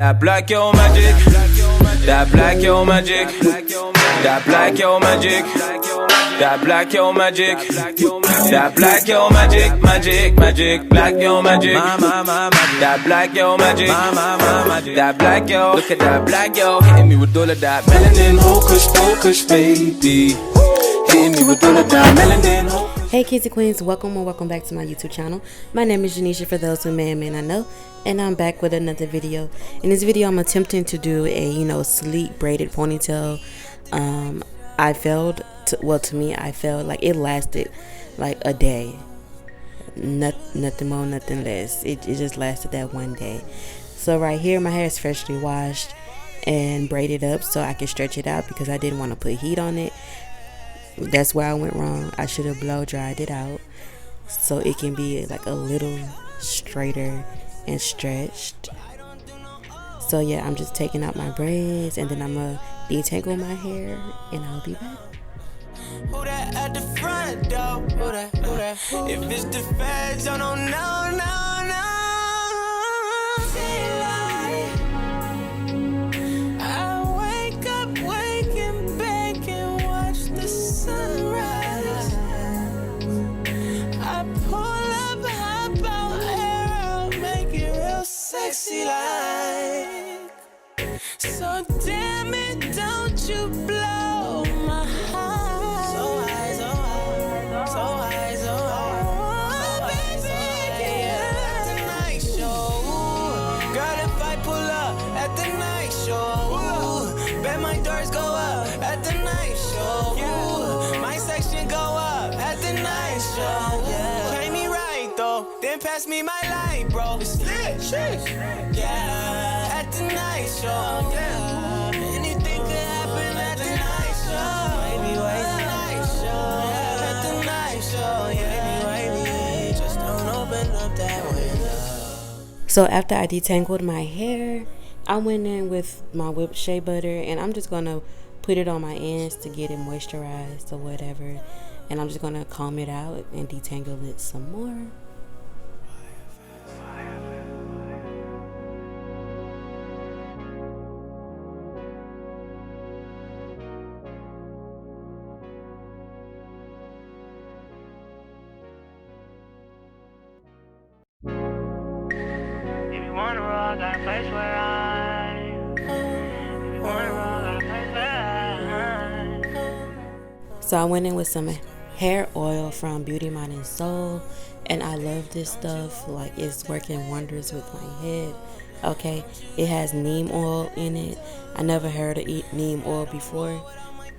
That black yo magic, that black yo magic, that black yo magic, that black yo magic, that black yo magic, magic, black yo magic, that black yo magic, that black yo. Look at that black yo, hitting me with all of that melanin, hocus baby, hitting me with all of that melanin. Hey kids and queens, welcome back to my YouTube channel. My name is Djanesha for those who may or may not know, and I'm back with another video. In this video I'm attempting to do a sleek braided ponytail. I failed to me I felt like it lasted like a day, nothing more, nothing less. It just lasted that one day. So right here my hair is freshly washed and braided up so I can stretch it out because I didn't want to put heat on it. That's where I went wrong. I should have blow dried it out so it can be like a little straighter and stretched. So yeah, I'm just taking out my braids and then I'm gonna detangle my hair and I'll be back. Who that at the front door? Who that? If it's the feds, oh no. Sexy like, so damn it, don't you blow my heart. So high, so high, so high, so high. Oh, baby, at the night show. Girl, if I pull up at the night show, bet my doors go up at the night show. My section go up at the night show. Pay me right though, then pass me my light, bro. It's lit. Yeah, at the night show. Yeah, anything could happen at the night show. Maybe wait the night show. Yeah, at the night show. Yeah, maybe just don't open up that window. So after I detangled my hair, I went in with my whipped shea butter and I'm just gonna put it on my ends to get it moisturized or whatever. And I'm just gonna comb it out and detangle it some more. So I went in with some hair oil from Beauty Mind and Soul, and I love this stuff. Like, it's working wonders with my head. Okay, it has neem oil in it. I never heard of neem oil before,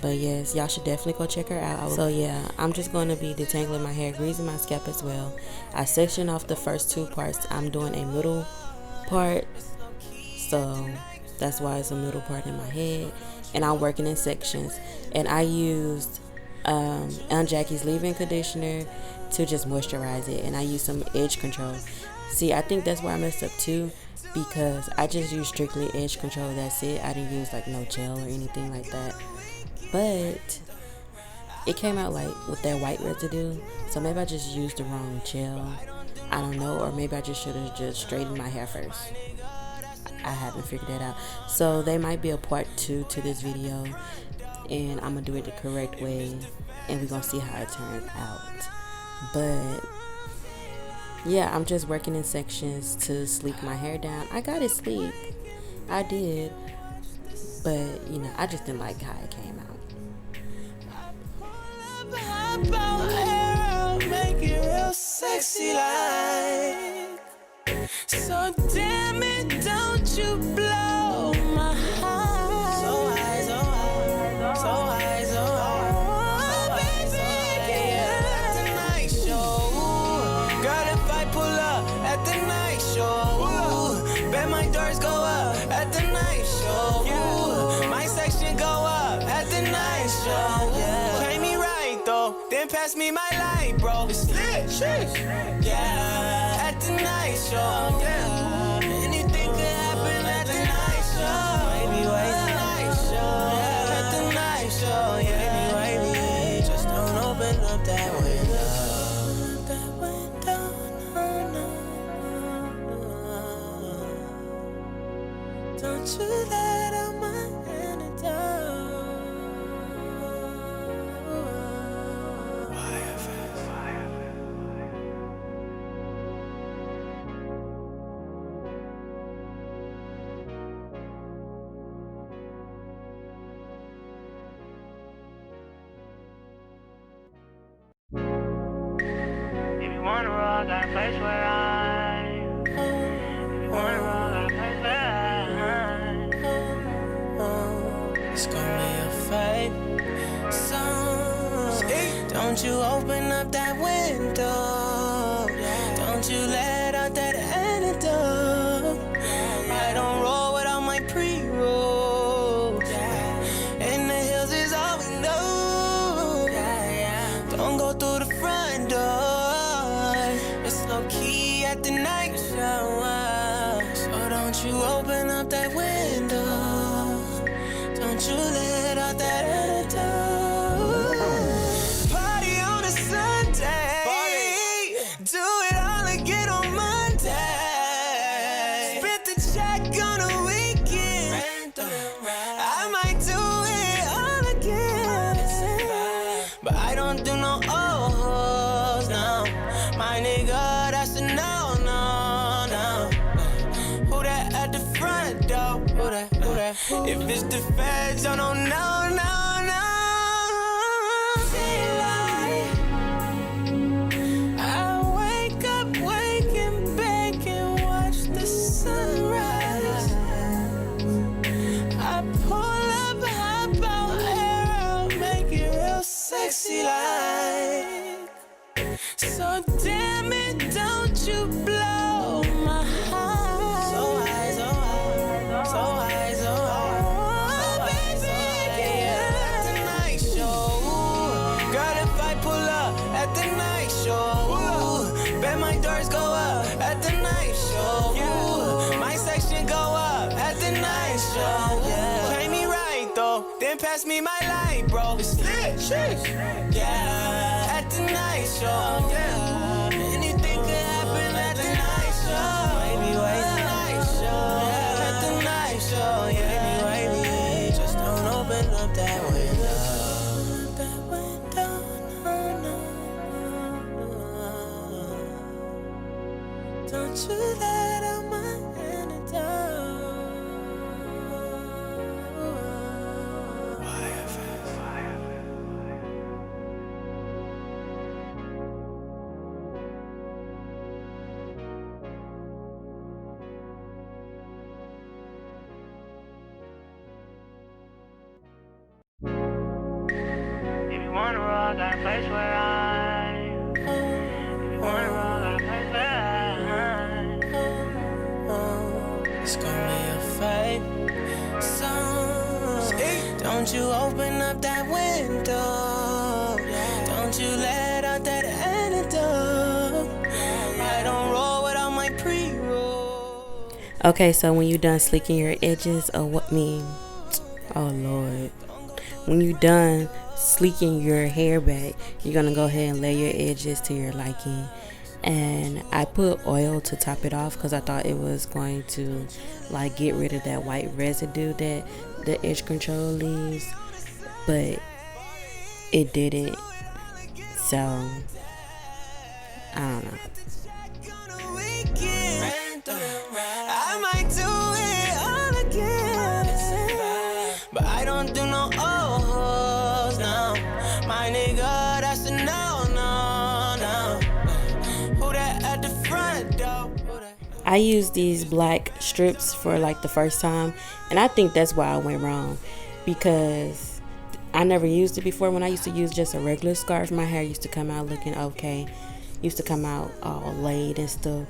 but yes, y'all should definitely go check her out. So yeah, I'm just going to be detangling my hair, greasing my scalp as well. I sectioned off the first two parts. I'm doing a middle part, so that's why it's a middle part in my head, and I'm working in sections. And I used Jackie's leave-in conditioner to just moisturize it, and I used some edge control. See, I think that's where I messed up too, because I just used strictly edge control. That's it. I didn't use like no gel or anything like that, but it came out like with that white residue. So maybe I just used the wrong gel, I don't know, or maybe I just should have just straightened my hair first. I haven't figured that out. So there might be a part 2 to this video, and I'm gonna do it the correct way, and we're gonna see how it turns out. But yeah, I'm just working in sections to sleek my hair down. I got it sleek, I did, but I just didn't like how it came out. Make it real sexy like, so damn it, don't you blow my heart. So high, so high, so high, so high. Oh, baby, at the night show. Girl, if I pull up at the night show, bet my doors go up at the night show. My section go up at the night show. Yeah, pay me right though, then pass me my light, bro. It's lit. Yeah, at the night show. Yeah, anything could happen at the night show. Maybe wait the night show. Yeah, at the night show. Yeah, maybe just don't open up that window. Don't you let out my antidote. If you wanna roll, got a place where I. If you wanna roll, got a place where I. It's gonna be a fight song. Don't you open up that window. Don't you let out that antidote. I don't roll without my pre-roll. In the hills is all we know. Don't go through the front door. It's low key at the night shower. So don't you open up that window. Don't you let out that antidote. Party on a Sunday. Do it all again on Monday. Split the check on a weekend. I might do it all again. But I don't do no O's, no. My nigga, that's a no, no, no. Who that at the front door? Who that? If it's the feds, oh no, no, no, no. I wake up, wake and bake and watch the sunrise. I pull up, hop out, air out, make it real sexy like. So damn it, don't you blow my heart. So high, so high, so high, so high. Oh, baby, yeah. At the night show, girl, if I pull up at the night show, bet my doors go up at the night show. My section go up at the night show. Play me right though, then pass me my light, bro. It's lit, yeah. At the night show, yeah. Anything could happen at the night show. Maybe wait the night show, yeah. At the night show, yeah. Maybe wait, just don't open up that window. That window, no, no. Don't you let out my antidote. If you wanna roll, got a place where I. If you wanna roll, got a place where I. It's gonna be a fight song. Don't you open up that window. Don't you let out that antidote. I don't roll without my pre-roll. Okay, so when you're done slicking your edges, oh Lord. When you're done sleeking your hair back, you're gonna go ahead and lay your edges to your liking. And I put oil to top it off because I thought it was going to like get rid of that white residue that the edge control leaves, but it didn't. So I don't know. I might do it all again, but I don't do no O's, no. My nigga, that's a no, no, no. Who that at the front door? I used these black strips for like the first time, and I think that's why I went wrong, because I never used it before. When I used to use just a regular scarf, my hair used to come out looking okay, used to come out all laid and stuff.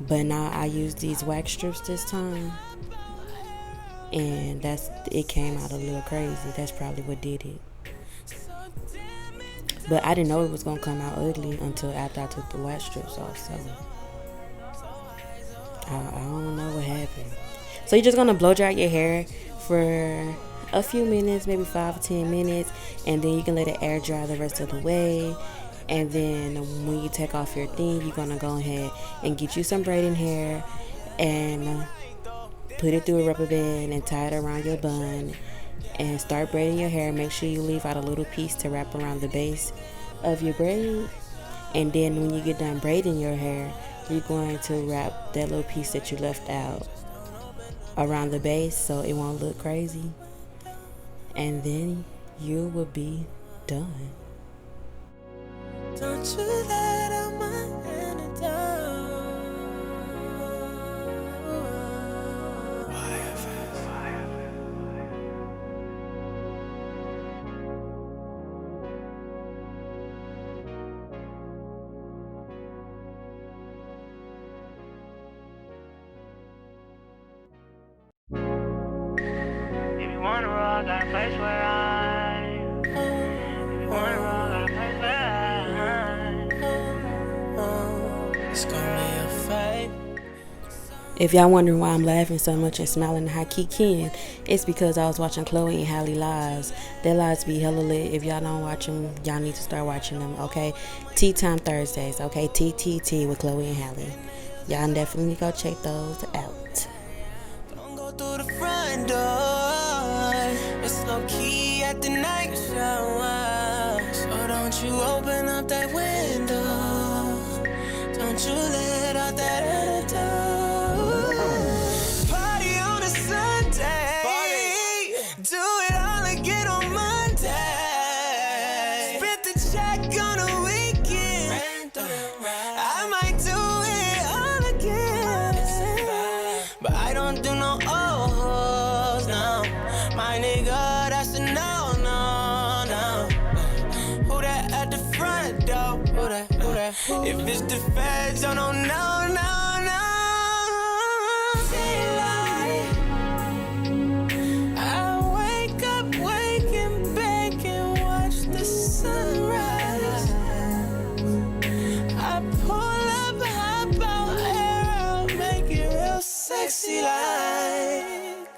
But now I use these wax strips this time, and it came out a little crazy. That's probably what did it. But I didn't know it was gonna come out ugly until after I took the wax strips off. So I don't know what happened. So you're just gonna blow dry your hair for a few minutes, maybe 5 or 10 minutes, and then you can let it air dry the rest of the way. And then when you take off your thing, you're gonna go ahead and get you some braiding hair and put it through a rubber band and tie it around your bun and start braiding your hair. Make sure you leave out a little piece to wrap around the base of your braid. And then when you get done braiding your hair, you're going to wrap that little piece that you left out around the base so it won't look crazy. And then you will be done. Don't you let out my antidote. If you wanna roll, I got a place where I. If you wanna roll, I got a place where I. It's gonna be a fight. If y'all wondering why I'm laughing so much and smiling high key Ken, it's because I was watching Chloe and Halle lives. Their lives be hella lit. If y'all don't watch them, y'all need to start watching them, okay? Tea Time Thursdays, okay? TTT with Chloe and Halle. Y'all definitely go check those out. Don't go through the front door. It's low key at the night shower. So don't you open up that window. Don't you let out that attitude. Party on a Sunday. Do it all again on Monday. Split the check on a weekend. I might do it all again. But I don't do no O's, no. My nigga, that's a no, no, no. Who that at the front door? Who that, who that? If it's the feds, oh no, no, no, no. I wake up, wake and bake and watch the sunrise. I pull up, hop out, air out, make it real sexy like.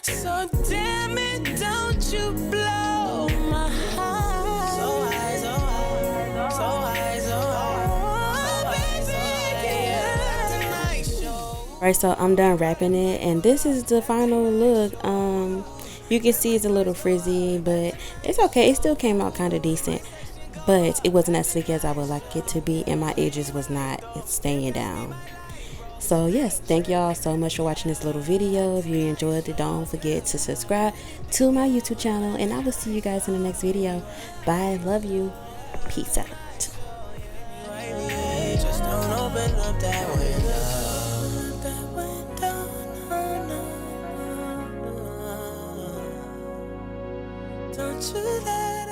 So damn it, don't you blow my heart. So high, so high, so high, so high. Oh, baby, yeah, tonight show. Right, so I'm done wrapping it, and this is the final look. You can see it's a little frizzy, but it's okay. It still came out kind of decent, but it wasn't as sleek as I would like it to be, and my edges was not staying down. So yes, thank y'all so much for watching this little video. If you enjoyed it, don't forget to subscribe to my YouTube channel, and I will see you guys in the next video. Bye, love you, peace out. Just don't open up that window. Don't you let